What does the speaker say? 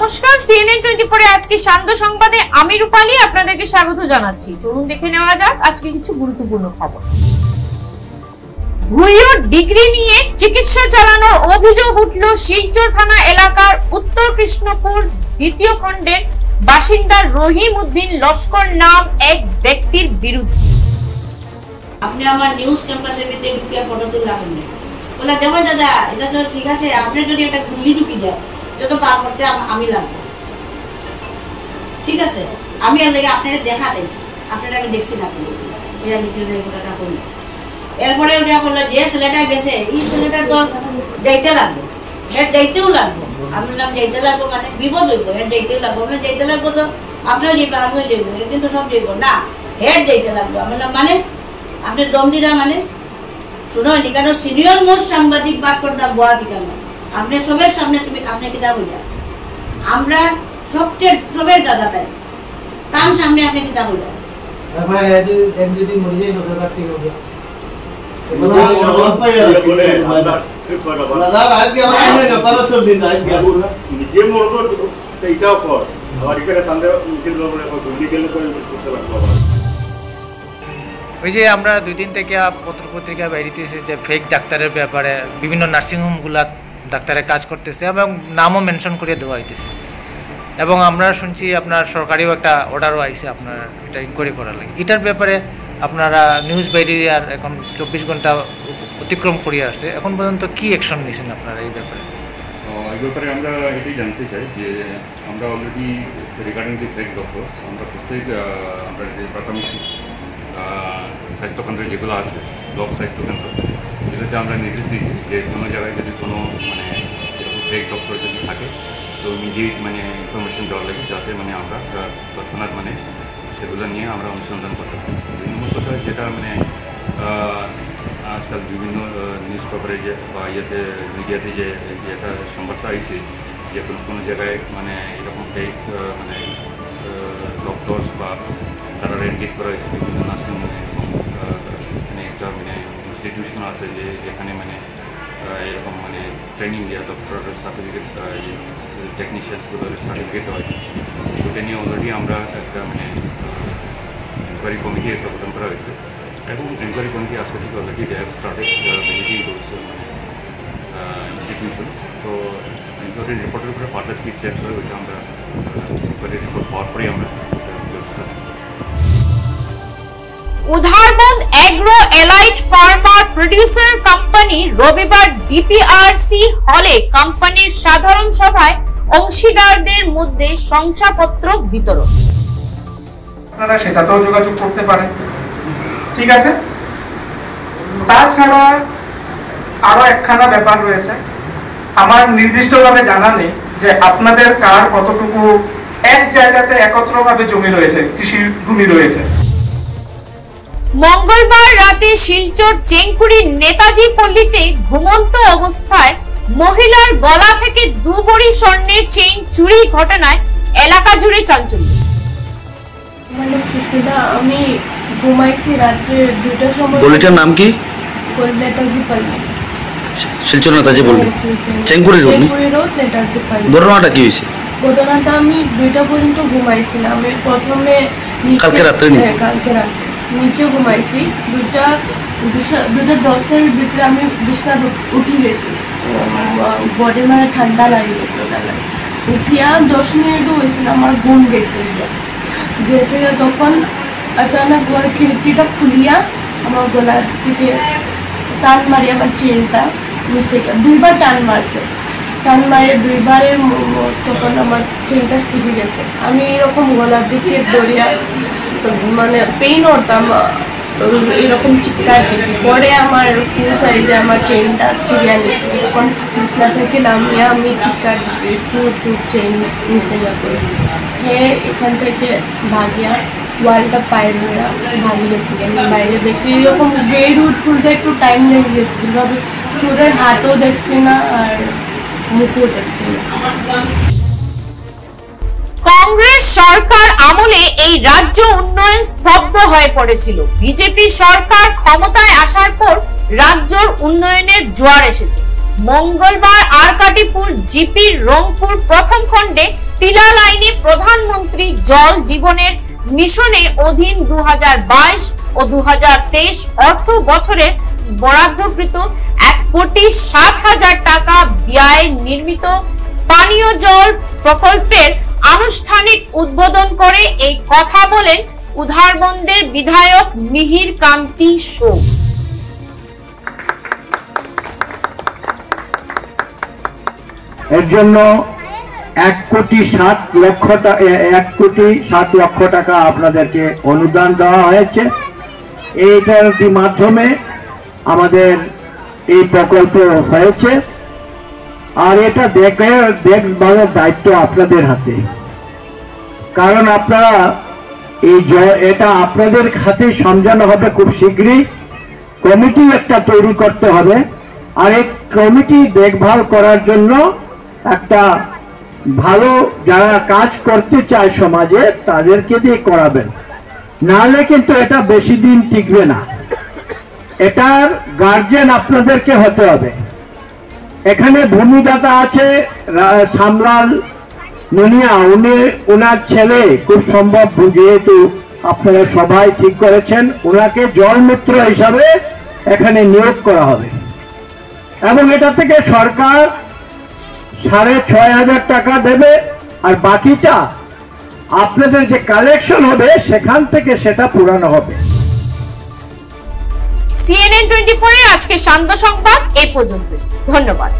নমস্কার, CNN 24 এ আজকে শান্ত সংবাদে আমি রূপালী আপনাদেরকে স্বাগত জানাচ্ছি। চলুন দেখে নেওয়া যাক আজকে কিছু গুরুত্বপূর্ণ খবর। ভুয়ো ডিগ্রি নিয়ে চিকিৎসা চালানোর অভিযোগ উঠল শিলচর থানা এলাকার উত্তর কৃষ্ণপুর দ্বিতীয় খণ্ডের বাসিন্দা রহিম উদ্দিন লস্কর নাম এক ব্যক্তির বিরুদ্ধে। আপনি আমার নিউজ ক্যাম্পাসের ভিতরে ঢুকিয়ে ফটো তুললাম, বলে দেখো দাদা এটা তো ঠিক আছে, আপনি যদি একটা গুলি ঢুকি যায় যত পার করতে আমি লাগবো, ঠিক আছে আমি আর লেগে আপনারা দেখা দিয়েছি, আপনারা আমি দেখছি না কথা করি। এরপরে ওটা বললো যে ছেলেটা গেছে এই ছেলেটার তো যাইতে লাগবো, এর যাইতেও লাগবো। আমি বললাম যাইতে লাগবো মানে বিপদ হইব, এর যাইতেও লাগবো, মানে যাইতে লাগবো তো আপনিও যাইবে আমিও যাইবো, একদিন তো সব যাইবো না, হেড যাইতে লাগবো। আমি বললাম মানে আপনি দম দিলা মানে শুনো কেন সিনিয়র মোস্ট সাংবাদিক বাদ করতাম বোয়া দিকে আপনি সবের সামনে তুমি আপনি কিতা বললা, আমরা সবচেয়ে সবের দাদা তাই তার সামনে আপনি কিতা বললা ওই যে আমরা 2 দিন থেকে পত্রিকা বেরিয়েছে যে ফেক ডাক্তারের ব্যাপারে বিভিন্ন নার্সিংহোমগুলা ডাক্তারের কাজ করতেছে এবং নামও মেনশন করে দেওয়া হইতেছে, এবং আমরা শুনছি আপনার সরকারিও একটা অর্ডারও আইছে আপনার এটা ইনকোয়ারি করার লাগে। এটার ব্যাপারে আপনারা নিউজ বেরিয়ে আর এখন 24 ঘন্টা অতিক্রম করিয়ে আসছে, এখন পর্যন্ত কি অ্যাকশন নিয়েছেন আপনারা এই ব্যাপারে? এই ব্যাপারে আমরা এটাই জানতে চাই যে আমরা অলরেডি রিগার্ডিং দি ফেক ডক্টরস আমরা প্রত্যেক আমরা যে প্রাথমিক স্বাস্থ্যকেন্দ্র যেগুলো আছে ব্লক স্বাস্থ্যকেন্দ্র যেটাতে আমরা নির্দেশ দিয়েছি যে কোনো জায়গায় যদি কোনো মানে এরকম ফেক ডক্টর যদি থাকে তো ইমিডিয়েট মানে ইনফরমেশন দেওয়া লাগে, যাতে মানে আমরা তৎক্ষণাৎ মানে সেগুলো নিয়ে আমরা অনুসন্ধান করতে পারি। 2 নম্বর কথা যেটা মানে আজকাল বিভিন্ন নিউজ পেপারে যে বা ইয়েতে মিডিয়াতে যে একটা সংবাদটা আইছে যে কোনো জায়গায় মানে এরকম ফেক মানে ডক্টরস বা তারা এনগেজ করা হয়েছে বিভিন্ন নার্সিং মানে একটা মানে ইনস্টিটিউশন আছে যে যেখানে মানে এরকম মানে ট্রেনিং দেওয়া ডক্টরের সার্টিফিকেট টেকনিশিয়ানসগুলোর সার্টিফিকেট হয়, সেটা নিয়ে অলরেডি আমরা একটা মানে এনকোয়ারি কমিটি একটা গঠন করা হয়েছে এবং এনকোয়ারি কমিটি আজকে থেকে already they have started visiting those institutions. তো এনকোয়ারি রিপোর্টের উপরে ফার্দার কি স্টেপস হয় ওইটা আমরা এনকোয়ারি রিপোর্ট পাওয়ার পরেই আমরা ব্যবস্থা নেব। Udharbond agro elite farmer producer company রবিবার ডিপিআরসি হলে কোম্পানির সাধারণ সভায় অংশীদারদের মধ্যে শংসাপত্র বিতরণ। আপনারা সেটাতেও যোগাযোগ করতে পারেন, ঠিক আছে। তাছাড়া আরো একখানা ব্যাপার রয়েছে, আমার নির্দিষ্টভাবে জানা নেই যে আপনাদের কার কতটুকু এক জায়গাতে একত্রভাবে জমি রয়েছে, কৃষি ভূমি রয়েছে। মঙ্গলবার রাতে শিলচর চেংকুড়ির নেতাজি পল্লীতে ঘুমন্ত অবস্থায় মহিলার গলা থেকে 2 ভরি স্বর্ণের চেইন চুরি ঘটনায় এলাকা জুড়ে চাঞ্চল্য। সুস্মিতা, আমি ঘুমাইছি রাত্রে 2টার সময়। গলিটার নাম কি? নেতাজি পল্লী, শিলচর নেতাজি পল্লী, চেংকুড়ি রোড, নেতাজি পল্লী। ঘটনাটা কি হয়েছে? ঘটনাটা আমি 2টা পর্যন্ত ঘুমাইছিলাম। আমি প্রথমে কালকে রাত্রে নিচে ঘুমাইছি, 2:10 ভিতরে আমি বিছনা উঠি গেছি, বডির মানে ঠান্ডা লাগে গেছে, উঠিয়া 10 মিনিটও হয়েছিল আমার ঘুম গেছে। তখন আচানক ঘর খিড়কিটা খুলিয়া আমার গলার দিকে টান মারি আমার চেনটা মিশে গেল। 2বার টান মারছে, টান মারিয়ে 2বারের তখন আমার চেনটা ছিঁড়ে গেছে। আমি এরকম গলার দিকে দরিয়া মানে পেইন হতাম, এরকম চিৎকার দিয়েছি। পরে আমার সাইডে আমার চেনটা ছিঁড়িয়া নিয়েছে, তখন বিছনা থেকে নামিয়ে আমি চিৎকার দিয়েছি, চুর চুর চেন মিশে যাবে। হ্যাঁ, এখান থেকে ভাগিয়া ওয়ালটা পায়ের হয়ে ভাঙি গেছি। আমি বাইরে দেখছি এরকম গেট উঠ খুলতে একটু টাইম লেগে গেছে, কিন্তু চোরের হাতও দেখছি না আর মুখও দেখছি না। কংগ্রেস সরকার আমলে এই রাজ্য উন্নয়ন স্তব্ধ হয়ে পড়েছিল। বিজেপি সরকার ক্ষমতায় আসার পর রাজ্যের উন্নয়নের জোয়ার এসেছে। মঙ্গলবার আরকাটিপুর জিপির রংপুর প্রথম খণ্ডে টিলা লাইনে প্রধানমন্ত্রী জল জীবনের মিশনের অধীন 2022 ও 2023 অর্থ বছরের বরাদ্দকৃত 1,07,000 টাকা ব্যয়ে নির্মিত পানীয় জল প্রকল্পের আনুষ্ঠানিক উদ্বোধন করে এই কথা বলেন উধারবন্দের বিধায়ক মিহির কান্তি শোক। এর জন্য 1,07 লক্ষ টাকা আপনাদেরকে অনুদান দেওয়া হয়েছে। এইটার মাধ্যমে আমাদের এই প্রকল্প হয়েছে, আর এটা দেখভালের দায়িত্ব আপনাদের হাতে। কারণ আপনারা এটা আপনাদের হাতে সমঝানো হবে খুব শীঘ্রই। কমিটি একটা তৈরি করতে হবে, আর এই কমিটি দেখভাল করার জন্য একটা ভালো যারা কাজ করতে চায় সমাজে তাদেরকে দিয়ে করাবেন, নাহলে কিন্তু এটা বেশি দিন টিকবে না। এটার গার্জিয়ান আপনাদেরকে হতে হবে। এখানে ভূমিদাতা আছে সামলাল নুনিয়া, ওনার ছেলে খুব সম্ভব, যেহেতু আপনারা সবাই ঠিক করেছেন, ওনাকে জলমিত্র হিসাবে এখানে নিয়োগ করা হবে। এবং এটা থেকে সরকার 6,500 টাকা দেবে, আর বাকিটা আপনাদের যে কালেকশন হবে সেখান থেকে সেটা পুরানো হবে। CNN 24 এর আজকে শান্ত সংবাদ এই পর্যন্ত। ধন্যবাদ।